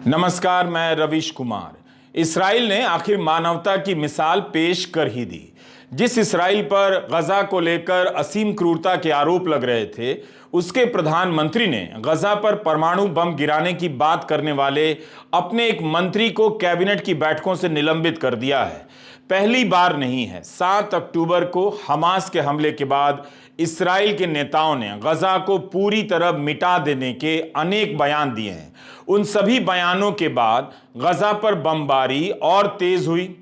नमस्कार, मैं रवीश कुमार। इस्राइल ने आखिर मानवता की मिसाल पेश कर ही दी। जिस इस्राइल पर गजा को लेकर असीम क्रूरता के आरोप लग रहे थे, उसके प्रधानमंत्री ने गजा पर परमाणु बम गिराने की बात करने वाले अपने एक मंत्री को कैबिनेट की बैठकों से निलंबित कर दिया है। पहली बार नहीं है। 7 अक्टूबर को हमास के हमले के बाद इस्राइल के नेताओं ने गजा को पूरी तरह मिटा देने के अनेक बयान दिए हैं। उन सभी बयानों के बाद गजा पर बमबारी और तेज हुई।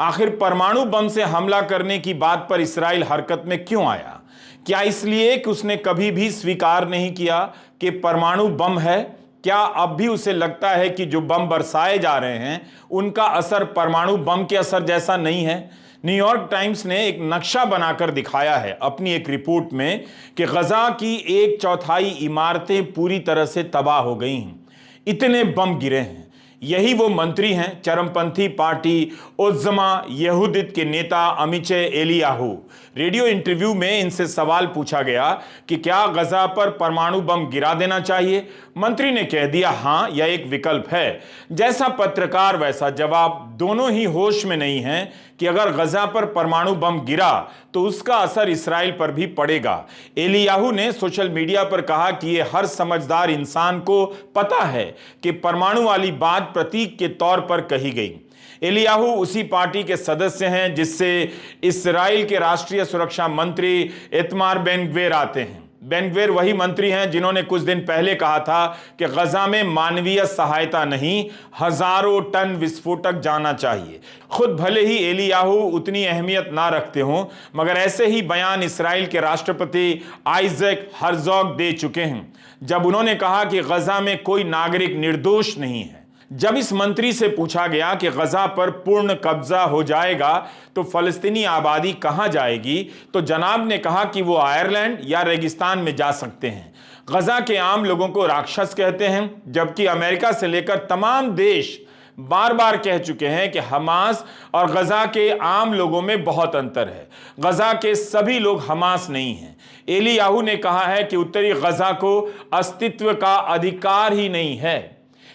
आखिर परमाणु बम से हमला करने की बात पर इस्राइल हरकत में क्यों आया? क्या इसलिए कि उसने कभी भी स्वीकार नहीं किया कि परमाणु बम है? क्या अब भी उसे लगता है कि जो बम बरसाए जा रहे हैं उनका असर परमाणु बम के असर जैसा नहीं है? न्यूयॉर्क टाइम्स ने एक नक्शा बनाकर दिखाया है अपनी एक रिपोर्ट में कि गजा की 1/4 इमारतें पूरी तरह से तबाह हो गई हैं। इतने बम गिरे हैं। यही वो मंत्री हैं, चरमपंथी पार्टी ओज़्मा यहूदित के नेता अमिचे एलियाहू। रेडियो इंटरव्यू में इनसे सवाल पूछा गया कि क्या गजा पर परमाणु बम गिरा देना चाहिए। मंत्री ने कह दिया, हां, यह एक विकल्प है। जैसा पत्रकार वैसा जवाब। दोनों ही होश में नहीं हैं कि अगर गजा पर परमाणु बम गिरा तो उसका असर इस्राइल पर भी पड़ेगा। एलियाहू ने सोशल मीडिया पर कहा कि यह हर समझदार इंसान को पता है कि परमाणु वाली बात प्रतीक के तौर पर कही गई। एलियाहू उसी पार्टी के सदस्य हैं जिससे इस्राइल के राष्ट्रीय सुरक्षा मंत्री इतमार बेन-ग्विर आते हैं। बेन-ग्विर वही मंत्री हैं जिन्होंने कुछ दिन पहले कहा था कि गजा में मानवीय सहायता नहीं, हजारों टन विस्फोटक जाना चाहिए। खुद भले ही एलियाहू उतनी अहमियत ना रखते हों, मगर ऐसे ही बयान इस्राइल के राष्ट्रपति आइजैक हर्जोग दे चुके हैं जब उन्होंने कहा कि गजा में कोई नागरिक निर्दोष नहीं है। जब इस मंत्री से पूछा गया कि गजा पर पूर्ण कब्जा हो जाएगा तो फलस्तीनी आबादी कहां जाएगी, तो जनाब ने कहा कि वो आयरलैंड या रेगिस्तान में जा सकते हैं। गजा के आम लोगों को राक्षस कहते हैं, जबकि अमेरिका से लेकर तमाम देश बार बार कह चुके हैं कि हमास और गजा के आम लोगों में बहुत अंतर है। गजा के सभी लोग हमास नहीं हैं। एलियाहू ने कहा है कि उत्तरी गजा को अस्तित्व का अधिकार ही नहीं है।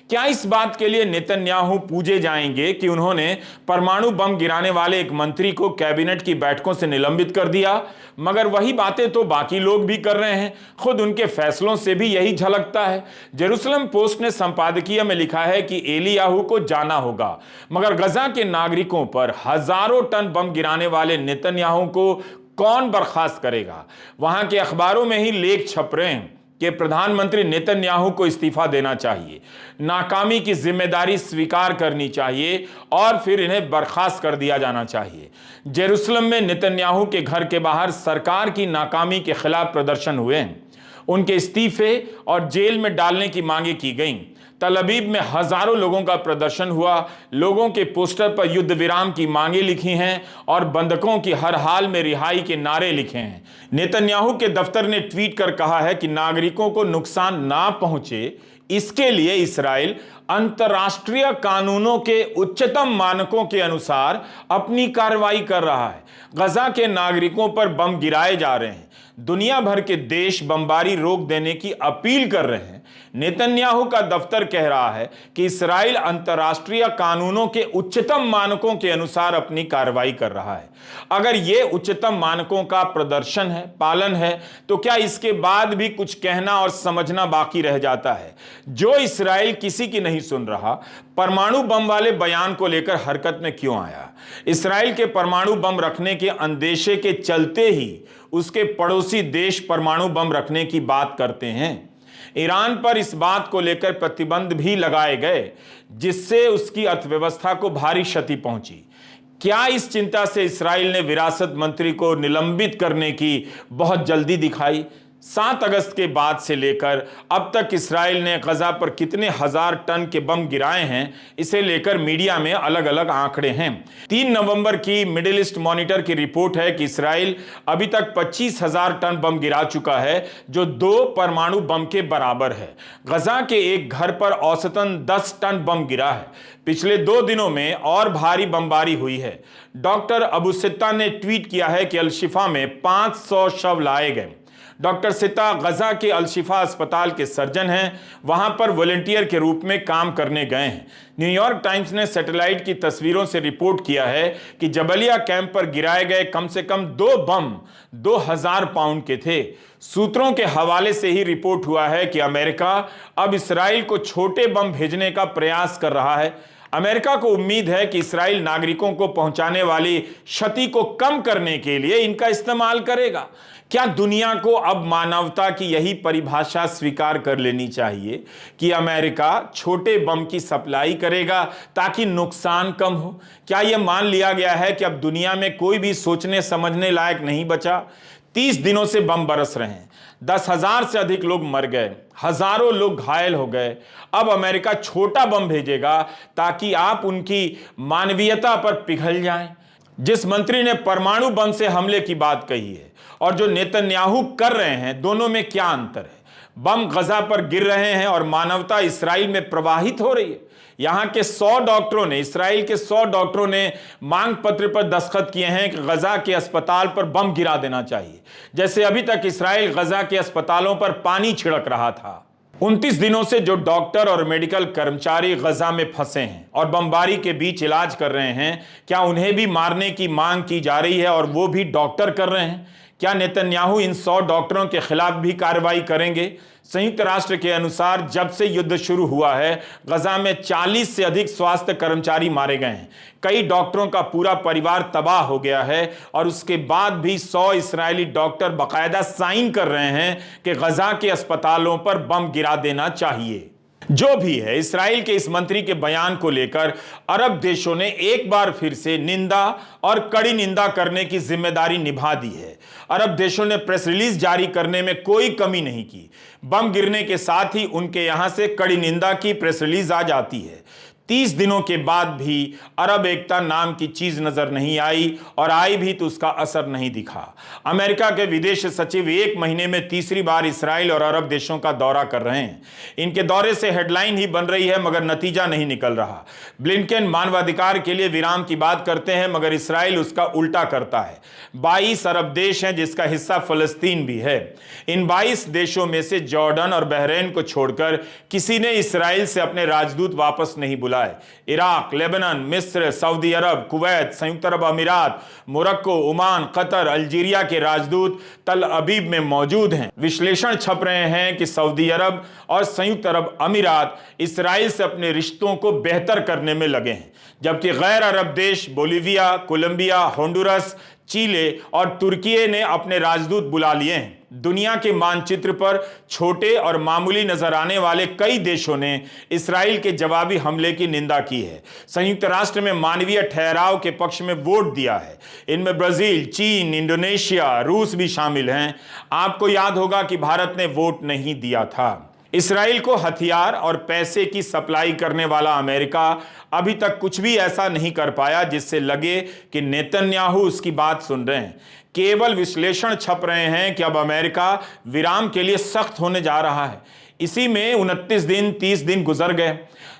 क्या इस बात के लिए नेतन्याहू पूजे जाएंगे कि उन्होंने परमाणु बम गिराने वाले एक मंत्री को कैबिनेट की बैठकों से निलंबित कर दिया? मगर वही बातें तो बाकी लोग भी कर रहे हैं। खुद उनके फैसलों से भी यही झलकता है। जेरूसलम पोस्ट ने संपादकीय में लिखा है कि एलियाहू को जाना होगा, मगर गजा के नागरिकों पर हजारों टन बम गिराने वाले नेतन्याहू को कौन बर्खास्त करेगा? वहां के अखबारों में ही लेख छप रहे हैं कि प्रधानमंत्री नेतन्याहू को इस्तीफा देना चाहिए, नाकामी की जिम्मेदारी स्वीकार करनी चाहिए और फिर इन्हें बर्खास्त कर दिया जाना चाहिए। जेरूसलम में नेतन्याहू के घर के बाहर सरकार की नाकामी के खिलाफ प्रदर्शन हुए हैं। उनके इस्तीफे और जेल में डालने की मांगे की गईं। तल अवीव में हजारों लोगों का प्रदर्शन हुआ। लोगों के पोस्टर पर युद्ध विराम की मांगे लिखी हैं और बंधकों की हर हाल में रिहाई के नारे लिखे हैं। नेतन्याहू के दफ्तर ने ट्वीट कर कहा है कि नागरिकों को नुकसान ना पहुंचे, इसके लिए इस्राइल अंतर्राष्ट्रीय कानूनों के उच्चतम मानकों के अनुसार अपनी कार्रवाई कर रहा है। गजा के नागरिकों पर बम गिराए जा रहे हैं। दुनिया भर के देश बमबारी रोक देने की अपील कर रहे हैं। नेतन्याहू का दफ्तर कह रहा है कि इस्राइल अंतर्राष्ट्रीय कानूनों के उच्चतम मानकों के अनुसार अपनी कार्रवाई कर रहा है। अगर यह उच्चतम मानकों का प्रदर्शन है, पालन है, तो क्या इसके बाद भी कुछ कहना और समझना बाकी रह जाता है? जो इस्राइल किसी की नहीं सुन रहा, परमाणु बम वाले बयान को लेकर हरकत में क्यों आया? इस्राइल के परमाणु बम रखने के अंदेशे के चलते ही उसके पड़ोसी देश परमाणु बम रखने की बात करते हैं। ईरान पर इस बात को लेकर प्रतिबंध भी लगाए गए, जिससे उसकी अर्थव्यवस्था को भारी क्षति पहुंची। क्या इस चिंता से इस्राइल ने विरासत मंत्री को निलंबित करने की बहुत जल्दी दिखाई? 7 अगस्त के बाद से लेकर अब तक इस्राइल ने गजा पर कितने हजार टन के बम गिराए हैं, इसे लेकर मीडिया में अलग अलग आंकड़े हैं। 3 नवंबर की मिडिल ईस्ट मॉनिटर की रिपोर्ट है कि इस्राइल अभी तक 25,000 टन बम गिरा चुका है, जो 2 परमाणु बम के बराबर है। गजा के एक घर पर औसतन 10 टन बम गिरा है। पिछले 2 दिनों में और भारी बमबारी हुई है। डॉक्टर अबू सित्ता ने ट्वीट किया है कि अल शिफा में 500 शव लाए गए। डॉक्टर सिता गजा के अल-शिफा अस्पताल के सर्जन हैं, वहां पर वॉलंटियर के रूप में काम करने गए हैं। न्यूयॉर्क टाइम्स ने सैटेलाइट की तस्वीरों से रिपोर्ट किया है कि जबलिया कैंप पर गिराए गए कम से कम 2 बम 2000 पाउंड के थे। सूत्रों के हवाले से ही रिपोर्ट हुआ है कि अमेरिका अब इस्राइल को छोटे बम भेजने का प्रयास कर रहा है। अमेरिका को उम्मीद है कि इस्राइल नागरिकों को पहुंचाने वाली क्षति को कम करने के लिए इनका इस्तेमाल करेगा। क्या दुनिया को अब मानवता की यही परिभाषा स्वीकार कर लेनी चाहिए कि अमेरिका छोटे बम की सप्लाई करेगा ताकि नुकसान कम हो? क्या यह मान लिया गया है कि अब दुनिया में कोई भी सोचने समझने लायक नहीं बचा? 30 दिनों से बम बरस रहे हैं, 10,000 से अधिक लोग मर गए, हजारों लोग घायल हो गए। अब अमेरिका छोटा बम भेजेगा ताकि आप उनकी मानवीयता पर पिघल जाएं। जिस मंत्री ने परमाणु बम से हमले की बात कही है और जो नेतन्याहू कर रहे हैं, दोनों में क्या अंतर है? बम गजा पर गिर रहे हैं और मानवता इस्राइल में प्रवाहित हो रही है। यहां के 100 डॉक्टरों ने, इस्राइल के 100 डॉक्टरों ने मांग पत्र पर दस्तखत किए हैं कि गजा के अस्पताल पर बम गिरा देना चाहिए, जैसे अभी तक इस्राइल गजा के अस्पतालों पर पानी छिड़क रहा था। 29 दिनों से जो डॉक्टर और मेडिकल कर्मचारी गजा में फंसे हैं और बमबारी के बीच इलाज कर रहे हैं, क्या उन्हें भी मारने की मांग की जा रही है और वो भी डॉक्टर कर रहे हैं? क्या नेतन्याहू इन 100 डॉक्टरों के खिलाफ भी कार्रवाई करेंगे? संयुक्त राष्ट्र के अनुसार जब से युद्ध शुरू हुआ है, गजा में 40 से अधिक स्वास्थ्य कर्मचारी मारे गए हैं। कई डॉक्टरों का पूरा परिवार तबाह हो गया है और उसके बाद भी 100 इस्राएली डॉक्टर बाकायदा साइन कर रहे हैं कि गजा के अस्पतालों पर बम गिरा देना चाहिए। जो भी है, इस्राएल के इस मंत्री के बयान को लेकर अरब देशों ने एक बार फिर से निंदा और कड़ी निंदा करने की जिम्मेदारी निभा दी है। अरब देशों ने प्रेस रिलीज जारी करने में कोई कमी नहीं की। बम गिरने के साथ ही उनके यहां से कड़ी निंदा की प्रेस रिलीज आ जाती है। 30 दिनों के बाद भी अरब एकता नाम की चीज नजर नहीं आई और आई भी तो उसका असर नहीं दिखा। अमेरिका के विदेश सचिव 1 महीने में तीसरी बार इस्राइल और अरब देशों का दौरा कर रहे हैं। इनके दौरे से हेडलाइन ही बन रही है मगर नतीजा नहीं निकल रहा। ब्लिंकन मानवाधिकार के लिए विराम की बात करते हैं मगर इस्राइल उसका उल्टा करता है। 22 अरब देश हैं जिसका हिस्सा फलस्तीन भी है। इन 22 देशों में से जॉर्डन और बहरीन को छोड़कर किसी ने इस्राइल से अपने राजदूत वापस नहीं बुलाए। इराक, लेबनान, मिस्र, सऊदी अरब, कुवैत, संयुक्त अरब अमीरात, मोरक्को, ओमान, कतर, अल्जीरिया के राजदूत तल अबीब में मौजूद हैं। विश्लेषण छप रहे हैं कि सऊदी अरब और संयुक्त अरब अमीरात इस्राइल से अपने रिश्तों को बेहतर करने में लगे हैं, जबकि गैर अरब देश बोलीविया, कोलंबिया, होंडुरस, चीले और तुर्की ने अपने राजदूत बुला लिए हैं। दुनिया के मानचित्र पर छोटे और मामूली नजर आने वाले कई देशों ने इस्राइल के जवाबी हमले की निंदा की है। संयुक्त राष्ट्र में मानवीय ठहराव के पक्ष में वोट दिया है। इनमें ब्राजील, चीन, इंडोनेशिया, रूस भी शामिल हैं। आपको याद होगा कि भारत ने वोट नहीं दिया था। इस्राइल को हथियार और पैसे की सप्लाई करने वाला अमेरिका अभी तक कुछ भी ऐसा नहीं कर पाया जिससे लगे कि नेतन्याहू उसकी बात सुन रहे हैं। केवल विश्लेषण छप रहे हैं कि अब अमेरिका विराम के लिए सख्त होने जा रहा है। इसी में 29 दिन 30 दिन गुजर गए।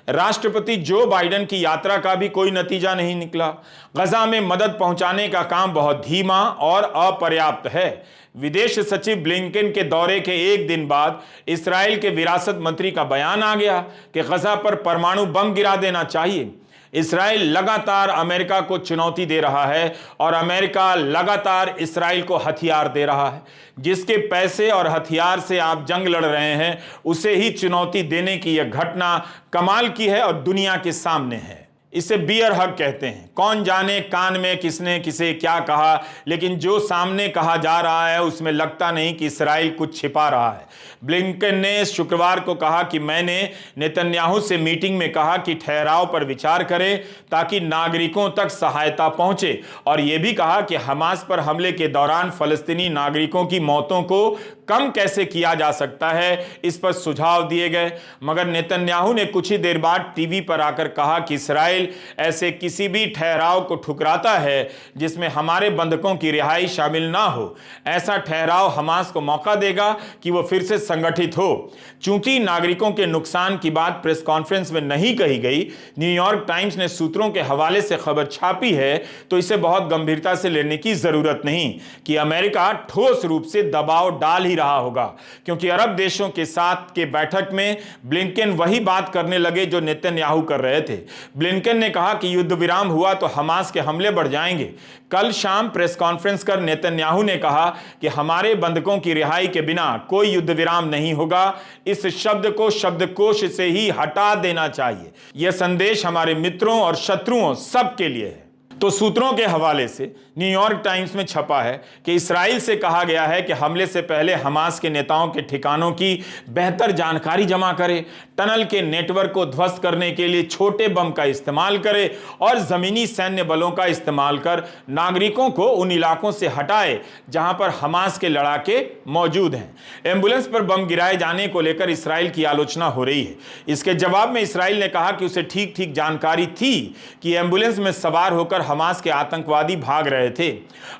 राष्ट्रपति जो बाइडेन की यात्रा का भी कोई नतीजा नहीं निकला। गजा में मदद पहुंचाने का काम बहुत धीमा और अपर्याप्त है। विदेश सचिव ब्लिंकन के दौरे के एक दिन बाद इस्राएल के विरासत मंत्री का बयान आ गया कि गजा पर परमाणु बम गिरा देना चाहिए। इस्राएल लगातार अमेरिका को चुनौती दे रहा है और अमेरिका लगातार इस्राएल को हथियार दे रहा है। जिसके पैसे और हथियार से आप जंग लड़ रहे हैं, उसे ही चुनौती देने की यह घटना कमाल की है और दुनिया के सामने है। इसे बियर हग कहते हैं। कौन जाने कान में किसने किसे क्या कहा, लेकिन जो सामने कहा जा रहा है उसमें लगता नहीं कि इस्राएल कुछ छिपा रहा है। ब्लिंकन ने शुक्रवार को कहा कि मैंने नेतन्याहू से मीटिंग में कहा कि ठहराव पर विचार करें ताकि नागरिकों तक सहायता पहुंचे, और यह भी कहा कि हमास पर हमले के दौरान फलस्तीनी नागरिकों की मौतों को कम कैसे किया जा सकता है, इस पर सुझाव दिए गए। मगर नेतन्याहू ने कुछ ही देर बाद टीवी पर आकर कहा कि इस्राएल ऐसे किसी भी ठहराव को ठुकराता है जिसमें हमारे बंधकों की रिहाई शामिल ना हो। ऐसा ठहराव हमास को मौका देगा कि वो फिर से संगठित हो। चूंकि नागरिकों के नुकसान की बात प्रेस कॉन्फ्रेंस में नहीं कही गई, न्यूयॉर्क टाइम्स ने सूत्रों के हवाले से खबर छापी है, तो इसे बहुत गंभीरता से लेने की जरूरत नहीं कि अमेरिका ठोस रूप से दबाव डाल ही रहा होगा, क्योंकि अरब देशों के साथ के बैठक में ब्लिंकन वही बात करने लगे जो नेतन्याहू कर रहे थे। ब्लिंकन ने कहा कि युद्ध विराम हुआ तो हमास के हमले बढ़ जाएंगे। कल शाम प्रेस कॉन्फ्रेंस कर नेतन्याहू ने कहा कि हमारे बंधकों की रिहाई के बिना कोई युद्ध विराम नहीं होगा। इस शब्द को शब्दकोश से ही हटा देना चाहिए। यह संदेश हमारे मित्रों और शत्रुओं सबके लिए है। तो सूत्रों के हवाले से न्यूयॉर्क टाइम्स में छपा है कि इस्राइल से कहा गया है कि हमले से पहले हमास के नेताओं के ठिकानों की बेहतर जानकारी जमा करे, टनल के नेटवर्क को ध्वस्त करने के लिए छोटे बम का इस्तेमाल करे और जमीनी सैन्य बलों का इस्तेमाल कर नागरिकों को उन इलाकों से हटाए जहां पर हमास के लड़ाके मौजूद हैं। एम्बुलेंस पर बम गिराए जाने को लेकर इस्राइल की आलोचना हो रही है। इसके जवाब में इस्राइल ने कहा कि उसे ठीक ठीक जानकारी थी कि एम्बुलेंस में सवार होकर हमास के आतंकवादी भाग रहे थे।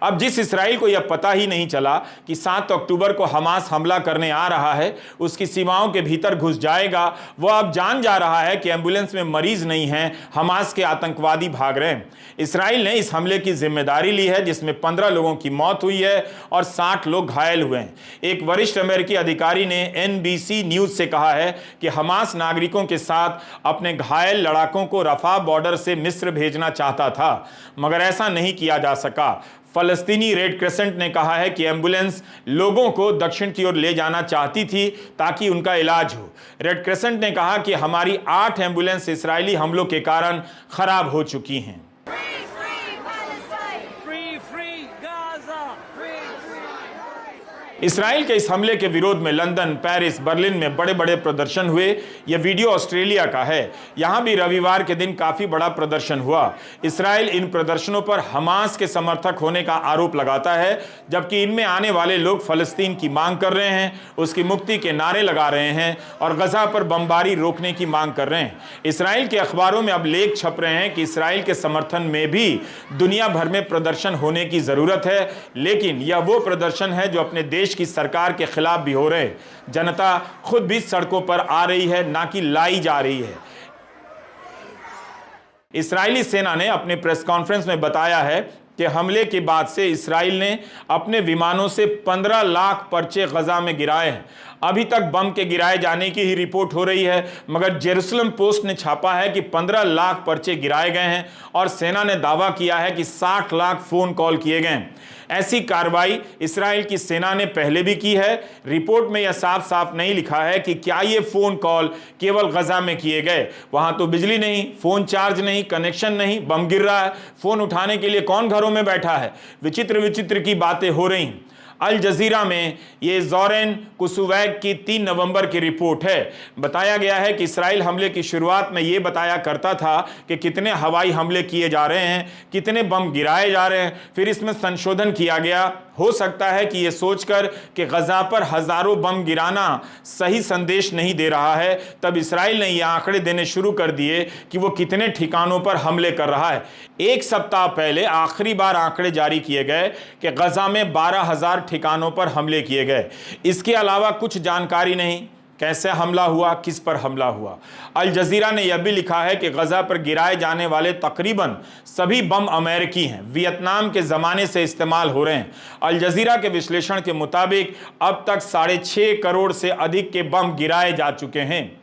अब जिस इस्राइल को यह पता ही नहीं चला कि 7 अक्टूबर को हमास हमला करने आ रहा है, उसकी सीमाओं के भीतर घुस जाएगा, वह अब जान जा रहा है कि एम्बुलेंस में मरीज नहीं है, हमास के आतंकवादी भाग रहे हैं। इस्राइल ने इस हमले की जिम्मेदारी ली है, जिसमें 15 लोगों की मौत हुई है और 60 लोग घायल हुए हैं। एक वरिष्ठ अमेरिकी अधिकारी ने NBC न्यूज से कहा है कि हमास नागरिकों के साथ अपने घायल लड़ाकों को रफा बॉर्डर से मिस्र भेजना चाहता था, मगर ऐसा नहीं किया जा सका। फलस्तीनी रेड क्रिसेंट ने कहा है कि एम्बुलेंस लोगों को दक्षिण की ओर ले जाना चाहती थी ताकि उनका इलाज हो। रेड क्रिसेंट ने कहा कि हमारी 8 एम्बुलेंस इस्राएली हमलों के कारण खराब हो चुकी हैं। इस्राइल के इस हमले के विरोध में लंदन, पेरिस, बर्लिन में बड़े बड़े प्रदर्शन हुए। यह वीडियो ऑस्ट्रेलिया का है। यहां भी रविवार के दिन काफी बड़ा प्रदर्शन हुआ। इस्राइल इन प्रदर्शनों पर हमास के समर्थक होने का आरोप लगाता है, जबकि इनमें आने वाले लोग फलस्तीन की मांग कर रहे हैं, उसकी मुक्ति के नारे लगा रहे हैं और गजा पर बमबारी रोकने की मांग कर रहे हैं। इस्राइल के अखबारों में अब लेख छप रहे हैं कि इस्राइल के समर्थन में भी दुनिया भर में प्रदर्शन होने की जरूरत है, लेकिन यह वो प्रदर्शन है जो अपने देश की सरकार के खिलाफ भी हो रहे हैं। जनता खुद भी सड़कों पर आ रही है, ना कि लाई जा रही है। इस्राएली सेना ने अपने प्रेस कॉन्फ्रेंस में बताया है कि हमले के बाद से इस्राइल ने अपने विमानों से 15 लाख पर्चे गजा में गिराए हैं। अभी तक बम के गिराए जाने की ही रिपोर्ट हो रही है, मगर जेरूसलम पोस्ट ने छापा है कि 15 लाख पर्चे गिराए गए हैं और सेना ने दावा किया है कि 60 लाख फोन कॉल किए गए हैं। ऐसी कार्रवाई इस्राइल की सेना ने पहले भी की है। रिपोर्ट में यह साफ साफ नहीं लिखा है कि क्या ये फोन कॉल केवल गजा में किए गए। वहां तो बिजली नहीं, फोन चार्ज नहीं, कनेक्शन नहीं, बम गिर रहा है, फोन उठाने के लिए कौन घरों में बैठा है। विचित्र विचित्र की बातें हो रही। अल जजीरा में ये जोरेन कुसुवैग की 3 नवंबर की रिपोर्ट है। बताया गया है कि इस्राइल हमले की शुरुआत में ये बताया करता था कि कितने हवाई हमले किए जा रहे हैं, कितने बम गिराए जा रहे हैं। फिर इसमें संशोधन किया गया। हो सकता है कि ये सोचकर कि गजा पर हजारों बम गिराना सही संदेश नहीं दे रहा है, तब इस्राइल ने ये आंकड़े देने शुरू कर दिए कि वो कितने ठिकानों पर हमले कर रहा है। 1 सप्ताह पहले आखिरी बार आंकड़े जारी किए गए कि गजा में 12,000 ठिकानों पर हमले किए गए। इसके अलावा कुछ जानकारी नहीं, कैसे हमला हुआ, किस पर हमला हुआ। अल जजीरा ने यह भी लिखा है कि गजा पर गिराए जाने वाले तकरीबन सभी बम अमेरिकी हैं, वियतनाम के ज़माने से इस्तेमाल हो रहे हैं। अल जजीरा के विश्लेषण के मुताबिक अब तक 6.5 करोड़ से अधिक के बम गिराए जा चुके हैं।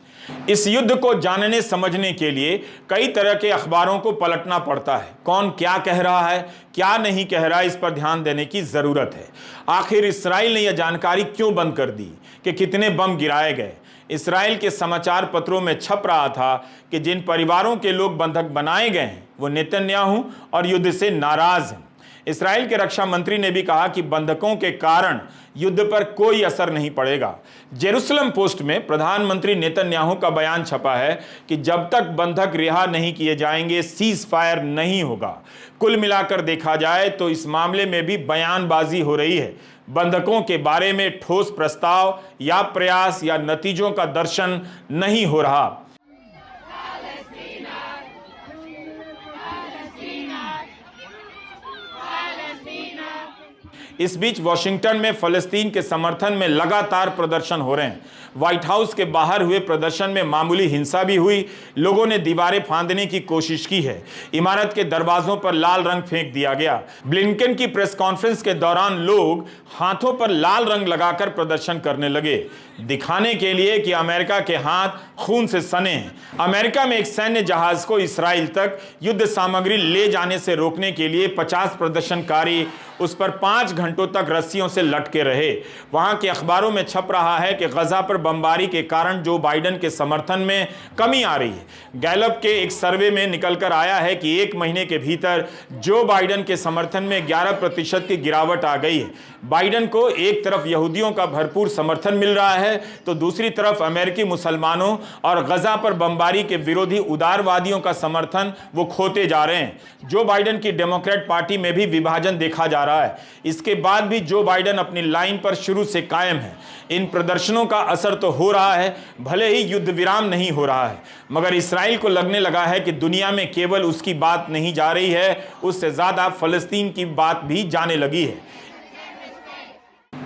इस युद्ध को जानने समझने के लिए कई तरह के अखबारों को पलटना पड़ता है। कौन क्या कह रहा है, क्या नहीं कह रहा है, इस पर ध्यान देने की जरूरत है। आखिर इस्राइल ने यह जानकारी क्यों बंद कर दी कि कितने बम गिराए गए। इस्राइल के समाचार पत्रों में छप रहा था कि जिन परिवारों के लोग बंधक बनाए गए हैं वो नेतन्याहू और युद्ध से नाराज हैं। इस्राइल के रक्षा मंत्री ने भी कहा कि बंधकों के कारण युद्ध पर कोई असर नहीं पड़ेगा। जेरूसलम पोस्ट में प्रधानमंत्री नेतन्याहू का बयान छपा है कि जब तक बंधक रिहा नहीं किए जाएंगे सीज फायर नहीं होगा। कुल मिलाकर देखा जाए तो इस मामले में भी बयानबाजी हो रही है। बंधकों के बारे में ठोस प्रस्ताव या प्रयास या नतीजों का दर्शन नहीं हो रहा। इस बीच वॉशिंगटन में फलस्तीन के समर्थन में लगातार प्रदर्शन हो रहे हैं। व्हाइट हाउस के बाहर हुए प्रदर्शन में मामूली हिंसा भी हुई। लोगों ने दीवारें फांदने की कोशिश की है। इमारत के दरवाजों पर लाल रंग फेंक दिया गया। ब्लिंकन की प्रेस कॉन्फ्रेंस के दौरान लोग हाथों पर लाल रंग लगाकर प्रदर्शन करने लगे, दिखाने के लिए कि अमेरिका के हाथ खून से सने हैं। अमेरिका में एक सैन्य जहाज को इसराइल तक युद्ध सामग्री ले जाने से रोकने के लिए 50 प्रदर्शनकारी उस पर 5 घंटों तक रस्सियों से लटके रहे। वहां के अखबारों में छप रहा है कि गजा पर बमबारी के कारण जो बाइडेन के समर्थन में कमी आ रही है। गैलप के एक सर्वे में निकलकर आया है कि 1 महीने के भीतर जो बाइडेन के समर्थन में 11% की गिरावट आ गई है। बाइडेन को एक तरफ यहूदियों का भरपूर समर्थन मिल रहा है तो दूसरी तरफ अमेरिकी मुसलमानों और गजा पर बमबारी के विरोधी उदारवादियों का समर्थन वो खोते जा रहे हैं। जो बाइडेन की डेमोक्रेट पार्टी में भी विभाजन देखा जा रहा है। इसके बाद भी जो बाइडेन अपनी लाइन पर शुरू से कायम है। इन प्रदर्शनों का असर तो हो रहा है, भले ही युद्ध विराम नहीं हो रहा है, मगर इसराइल को लगने लगा है कि दुनिया में केवल उसकी बात नहीं जा रही है, उससे ज्यादा फलस्तीन की बात भी जाने लगी है।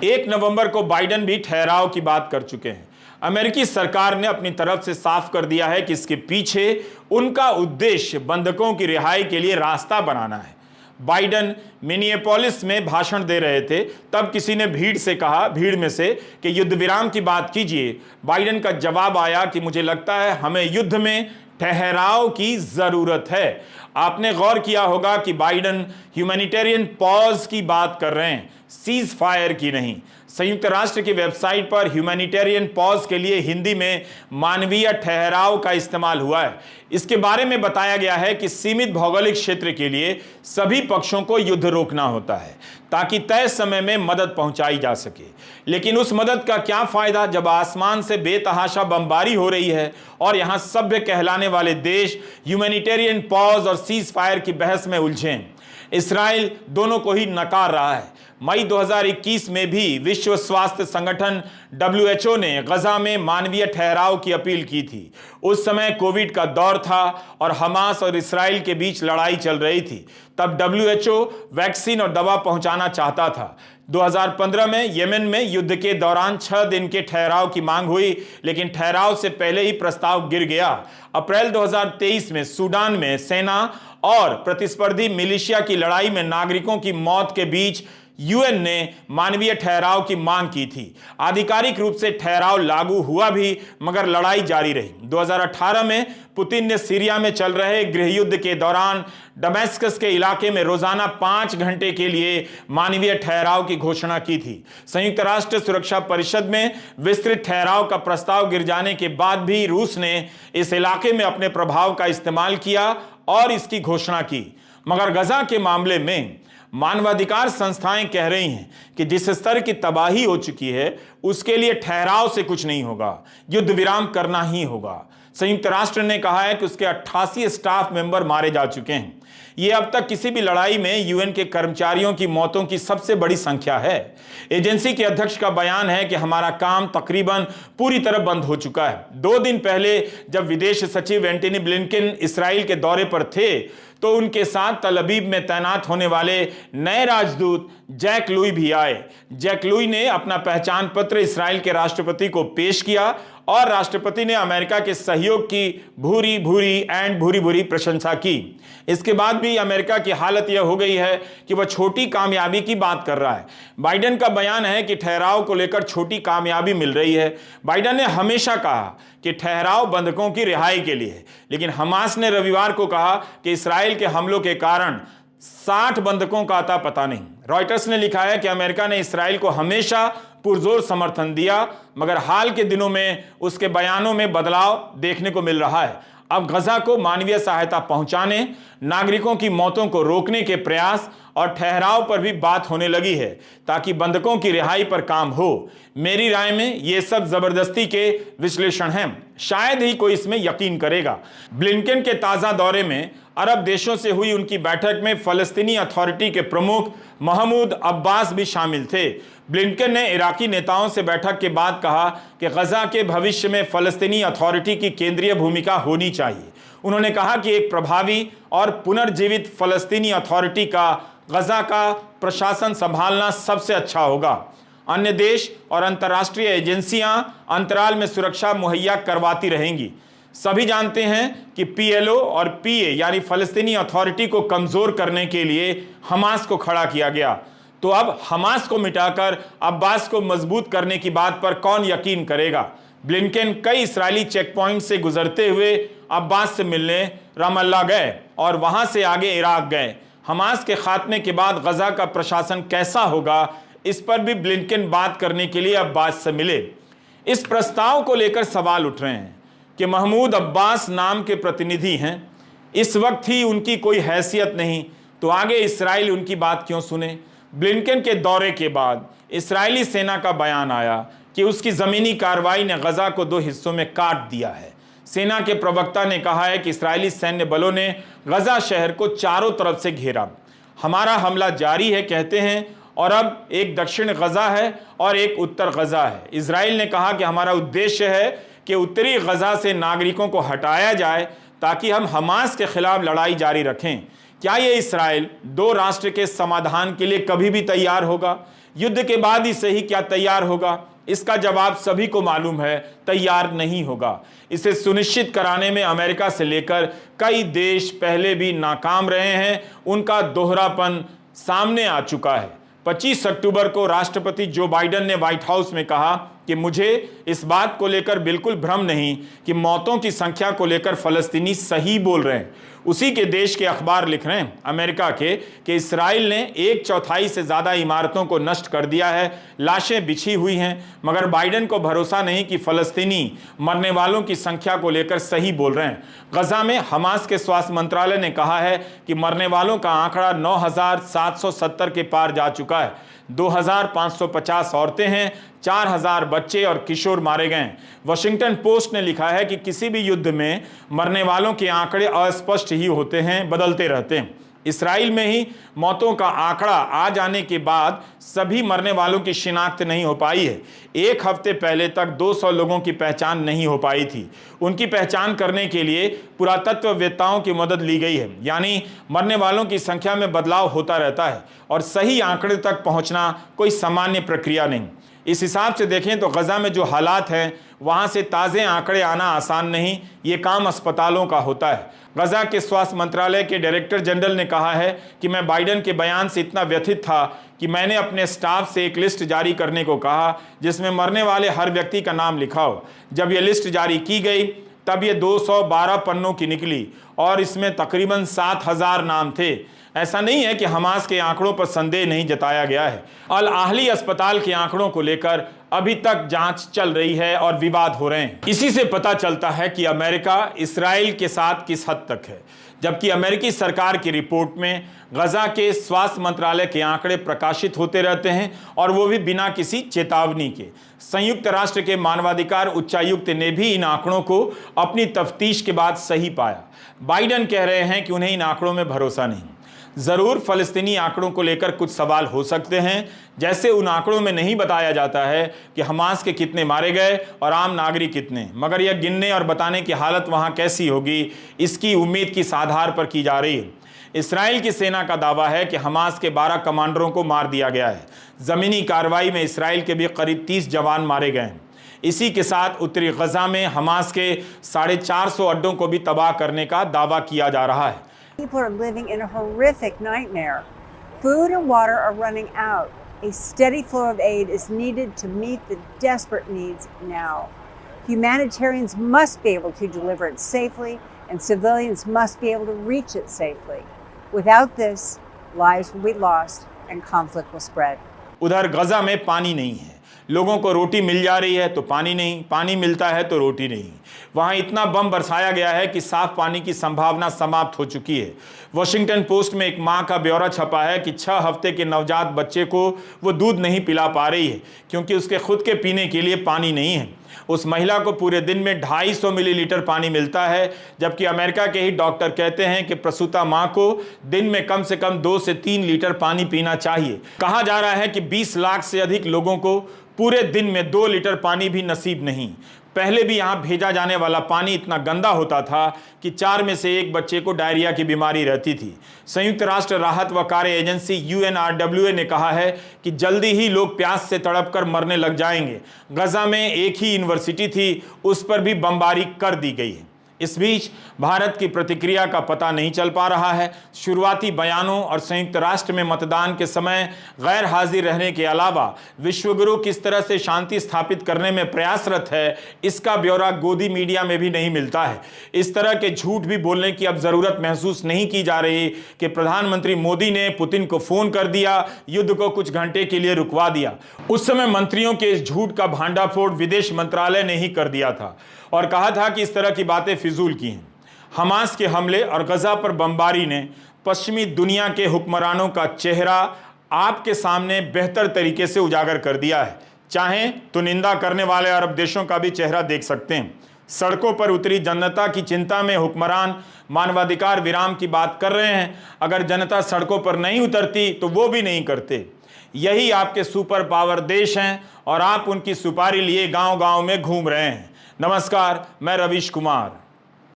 1 नवंबर को बाइडेन भी ठहराव की बात कर चुके हैं। अमेरिकी सरकार ने अपनी तरफ से साफ कर दिया है कि इसके पीछे उनका उद्देश्य बंधकों की रिहाई के लिए रास्ता बनाना है। बाइडेन मिनियापोलिस में भाषण दे रहे थे, तब किसी ने भीड़ में से कि युद्ध विराम की बात कीजिए। बाइडेन का जवाब आया कि मुझे लगता है हमें युद्ध में ठहराव की जरूरत है। आपने गौर किया होगा कि बाइडेन ह्यूमैनिटेरियन पॉज की बात कर रहे हैं, सीज फायर की नहीं। संयुक्त राष्ट्र की वेबसाइट पर ह्यूमैनिटेरियन पॉज के लिए हिंदी में मानवीय ठहराव का इस्तेमाल हुआ है। इसके बारे में बताया गया है कि सीमित भौगोलिक क्षेत्र के लिए सभी पक्षों को युद्ध रोकना होता है ताकि तय समय में मदद पहुंचाई जा सके। लेकिन उस मदद का क्या फायदा जब आसमान से बेतहाशा बमबारी हो रही है और यहां सभ्य कहलाने वाले देश ह्यूमैनिटेरियन पॉज और सीज फायर की बहस में उलझे हैं। इसराइल दोनों को ही नकार रहा है। मई 2021 में भी विश्व स्वास्थ्य संगठन WHO ने गजा में मानवीय ठहराव की अपील की थी। उस समय कोविड का दौर था और हमास और इसराइल के बीच लड़ाई चल रही थी। तब WHO वैक्सीन और दवा पहुंचाना चाहता था। 2015 में यमन में युद्ध के दौरान 6 दिन के ठहराव की मांग हुई, लेकिन ठहराव से पहले ही प्रस्ताव गिर गया। अप्रैल 2023 में सूडान में सेना और प्रतिस्पर्धी मिलिशिया की लड़ाई में नागरिकों की मौत के बीच यूएन ने मानवीय ठहराव की मांग की थी। आधिकारिक रूप से ठहराव लागू हुआ भी, मगर लड़ाई जारी रही। 2018 में पुतिन ने सीरिया में चल रहे गृहयुद्ध के दौरान दमेस्कस के इलाके में रोजाना 5 घंटे के लिए मानवीय ठहराव की घोषणा की थी। संयुक्त राष्ट्र सुरक्षा परिषद में विस्तृत ठहराव का प्रस्ताव गिर जाने के बाद भी रूस ने इस इलाके में अपने प्रभाव का इस्तेमाल किया और इसकी घोषणा की। मगर गजा के मामले में मानवाधिकार संस्थाएं कह रही हैं कि जिस स्तर की तबाही हो चुकी है उसके लिए ठहराव से कुछ नहीं होगा, युद्ध विराम करना ही होगा। संयुक्त राष्ट्र ने कहा है कि उसके 88 स्टाफ मेंबर मारे जा चुके हैं। यह अब तक किसी भी लड़ाई में यूएन के कर्मचारियों की मौतों की सबसे बड़ी संख्या है। एजेंसी के अध्यक्ष का बयान है कि हमारा काम तकरीबन पूरी तरह बंद हो चुका है। 2 दिन पहले जब विदेश सचिव एंटनी ब्लिंकन इसराइल के दौरे पर थे तो उनके साथ तल अबीब में तैनात होने वाले नए राजदूत जैक लुई भी आए। जैक लुई ने अपना पहचान पत्र इसराइल के राष्ट्रपति को पेश किया और राष्ट्रपति ने अमेरिका के सहयोग की भूरी भूरी प्रशंसा की। इसके बाद भी अमेरिका की हालत यह हो गई है कि वह छोटी कामयाबी की बात कर रहा है। बाइडेन का बयान है कि ठहराव को लेकर छोटी कामयाबी मिल रही है। बाइडेन ने हमेशा कहा कि ठहराव बंधकों की रिहाई के लिए है, लेकिन हमास ने रविवार को कहा कि इसराइल के हमलों के कारण 60 बंधकों का अता पता नहीं। रॉयटर्स ने लिखा है कि अमेरिका ने इसराइल को हमेशा पुरजोर समर्थन दिया, मगर हाल के दिनों में उसके बयानों में बदलाव देखने को मिल रहा है। अब गजा को मानवीय सहायता पहुंचाने, नागरिकों की मौतों को रोकने के प्रयास और ठहराव पर भी बात होने लगी है ताकि बंधकों की रिहाई पर काम हो। मेरी राय में ये सब जबरदस्ती के विश्लेषण हैं, शायद ही कोई इसमें यकीन करेगा। ब्लिंकन के ताजा दौरे में अरब देशों से हुई उनकी बैठक में फलस्तीनी अथॉरिटी के प्रमुख महमूद अब्बास भी शामिल थे। ब्लिंकन ने इराकी नेताओं से बैठक के बाद कहा कि गजा के भविष्य में फलस्तीनी अथॉरिटी की केंद्रीय भूमिका होनी चाहिए। उन्होंने कहा कि एक प्रभावी और पुनर्जीवित फलस्तीनी अथॉरिटी का गजा का प्रशासन संभालना सबसे अच्छा होगा। अन्य देश और अंतर्राष्ट्रीय एजेंसियां अंतराल में सुरक्षा मुहैया करवाती रहेंगी। सभी जानते हैं कि पीएलओ और पीए यानी फलस्तीनी अथॉरिटी को कमजोर करने के लिए हमास को खड़ा किया गया। तो अब हमास को मिटाकर अब्बास को मजबूत करने की बात पर कौन यकीन करेगा। ब्लिंकन कई इस्राएली चेक पॉइंट से गुजरते हुए अब्बास से मिलने रामल्ला गए और वहां से आगे इराक गए। हमास के खात्मे के बाद गजा का प्रशासन कैसा होगा, इस पर भी ब्लिंकन बात करने के लिए अब्बास से मिले। इस प्रस्ताव को लेकर सवाल उठ रहे हैं कि महमूद अब्बास नाम के प्रतिनिधि हैं, इस वक्त ही उनकी कोई हैसियत नहीं, तो आगे इसराइल उनकी बात क्यों सुने। ब्लिंकन के दौरे के बाद इस्राएली सेना का बयान आया कि उसकी ज़मीनी कार्रवाई ने गजा को 2 हिस्सों में काट दिया है। सेना के प्रवक्ता ने कहा है कि इस्राएली सैन्य बलों ने गजा शहर को चारों तरफ से घेरा। हमारा हमला जारी है कहते हैं, और अब एक दक्षिण गजा है और एक उत्तर गजा है। इजराइल ने कहा कि हमारा उद्देश्य है कि उत्तरी गजा से नागरिकों को हटाया जाए ताकि हम हमास के खिलाफ लड़ाई जारी रखें। क्या ये इस्राइल 2 राष्ट्र के समाधान के लिए कभी भी तैयार होगा? युद्ध के बाद ही सही, क्या तैयार होगा? इसका जवाब सभी को मालूम है, तैयार नहीं होगा। इसे सुनिश्चित कराने में अमेरिका से लेकर कई देश पहले भी नाकाम रहे हैं। उनका दोहरापन सामने आ चुका है। 25 अक्टूबर को राष्ट्रपति जो बाइडेन ने व्हाइट हाउस में कहा कि मुझे इस बात को लेकर बिल्कुल भ्रम नहीं कि मौतों की संख्या को लेकर फलस्तीनी सही बोल रहे हैं। उसी के देश के अखबार लिख रहे हैं, अमेरिका के, कि इस्राइल ने 1/4 से ज़्यादा इमारतों को नष्ट कर दिया है, लाशें बिछी हुई हैं। मगर बाइडेन को भरोसा नहीं कि फलस्तीनी मरने वालों की संख्या को लेकर सही बोल रहे हैं। गजा में हमास के स्वास्थ्य मंत्रालय ने कहा है कि मरने वालों का आंकड़ा 9,770 के पार जा चुका है। 2,550 औरतें हैं, 4,000 बच्चे और किशोर मारे गए। वॉशिंगटन पोस्ट ने लिखा है कि किसी भी युद्ध में मरने वालों के आंकड़े अस्पष्ट ही होते हैं, बदलते रहते हैं। इसराइल में ही मौतों का आंकड़ा आ जाने के बाद सभी मरने वालों की शिनाख्त नहीं हो पाई है। 1 हफ्ते पहले तक 200 लोगों की पहचान नहीं हो पाई थी। उनकी पहचान करने के लिए पुरातत्ववेत्ताओं की मदद ली गई है। यानी मरने वालों की संख्या में बदलाव होता रहता है और सही आंकड़े तक पहुंचना कोई सामान्य प्रक्रिया नहीं। इस हिसाब से देखें तो गजा में जो हालात हैं वहां से ताज़े आंकड़े आना आसान नहीं, ये काम अस्पतालों का होता है। गजा के स्वास्थ्य मंत्रालय के डायरेक्टर जनरल ने कहा है कि मैं बाइडेन के बयान से इतना व्यथित था कि मैंने अपने स्टाफ से एक लिस्ट जारी करने को कहा जिसमें मरने वाले हर व्यक्ति का नाम लिखा हो। जब यह लिस्ट जारी की गई तब ये 212 पन्नों की निकली और इसमें तकरीबन 7,000 नाम थे। ऐसा नहीं है कि हमास के आंकड़ों पर संदेह नहीं जताया गया है। अल आहली अस्पताल के आंकड़ों को लेकर अभी तक जांच चल रही है और विवाद हो रहे हैं। इसी से पता चलता है कि अमेरिका इसराइल के साथ किस हद तक है। जबकि अमेरिकी सरकार की रिपोर्ट में गजा के स्वास्थ्य मंत्रालय के आंकड़े प्रकाशित होते रहते हैं और वो भी बिना किसी चेतावनी के। संयुक्त राष्ट्र के मानवाधिकार उच्चायुक्त ने भी इन आंकड़ों को अपनी तफ्तीश के बाद सही पाया। बाइडेन कह रहे हैं कि उन्हें इन आंकड़ों में भरोसा नहीं। ज़रूर फ़लस्तीनी आंकड़ों को लेकर कुछ सवाल हो सकते हैं, जैसे उन आंकड़ों में नहीं बताया जाता है कि हमास के कितने मारे गए और आम नागरिक कितने। मगर यह गिनने और बताने की हालत वहाँ कैसी होगी, इसकी उम्मीद किस आधार पर की जा रही है। इसराइल की सेना का दावा है कि हमास के 12 कमांडरों को मार दिया गया है। ज़मीनी कार्रवाई में इसराइल के भी करीब 30 जवान मारे गए हैं। इसी के साथ उत्तरी गजा में हमास के 450 अड्डों को भी तबाह करने का दावा किया जा रहा है। People are living in a horrific nightmare. Food and water are running out. A steady flow of aid is needed to meet the desperate needs now. Humanitarians must be able to deliver it safely, and civilians must be able to reach it safely. Without this, lives will be lost and conflict will spread. उधर गजा में पानी नहीं है। लोगों को रोटी मिल जा रही है तो पानी नहीं, पानी मिलता है तो रोटी नहीं। वहाँ इतना बम बरसाया गया है कि साफ पानी की संभावना समाप्त हो चुकी है। वॉशिंगटन पोस्ट में एक माँ का ब्यौरा छपा है कि 6 हफ्ते के नवजात बच्चे को वो दूध नहीं पिला पा रही है क्योंकि उसके खुद के पीने के लिए पानी नहीं है। उस महिला को पूरे दिन में 250 मिलीलीटर पानी मिलता है, जबकि अमेरिका के ही डॉक्टर कहते हैं कि प्रसूता माँ को दिन में कम से कम 2 से 3 लीटर पानी पीना चाहिए। कहा जा रहा है कि 20 लाख से अधिक लोगों को पूरे दिन में 2 लीटर पानी भी नसीब नहीं। पहले भी यहां भेजा जाने वाला पानी इतना गंदा होता था कि 4 में से 1 बच्चे को डायरिया की बीमारी रहती थी। संयुक्त राष्ट्र राहत व कार्य एजेंसी UNRWA ने कहा है कि जल्दी ही लोग प्यास से तड़पकर मरने लग जाएंगे। गजा में एक ही यूनिवर्सिटी थी, उस पर भी बमबारी कर दी गई है। इस बीच भारत की प्रतिक्रिया का पता नहीं चल पा रहा है। शुरुआती बयानों और संयुक्त राष्ट्र में मतदान के समय गैर हाजिर रहने के अलावा विश्वगुरु किस तरह से शांति स्थापित करने में प्रयासरत है, इसका ब्यौरा गोदी मीडिया में भी नहीं मिलता है। इस तरह के झूठ भी बोलने की अब जरूरत महसूस नहीं की जा रही कि प्रधानमंत्री मोदी ने पुतिन को फोन कर दिया, युद्ध को कुछ घंटे के लिए रुकवा दिया। उस समय मंत्रियों के इस झूठ का भांडाफोड़ विदेश मंत्रालय ने ही कर दिया था और कहा था कि इस तरह की बातें फिजूल की हैं। हमास के हमले और गजा पर बमबारी ने पश्चिमी दुनिया के हुक्मरानों का चेहरा आपके सामने बेहतर तरीके से उजागर कर दिया है। चाहें तो निंदा करने वाले अरब देशों का भी चेहरा देख सकते हैं। सड़कों पर उतरी जनता की चिंता में हुक्मरान मानवाधिकार विराम की बात कर रहे हैं। अगर जनता सड़कों पर नहीं उतरती तो वो भी नहीं करते। यही आपके सुपर पावर देश हैं और आप उनकी सुपारी लिए गांव-गांव में घूम रहे हैं। नमस्कार, मैं रवीश कुमार।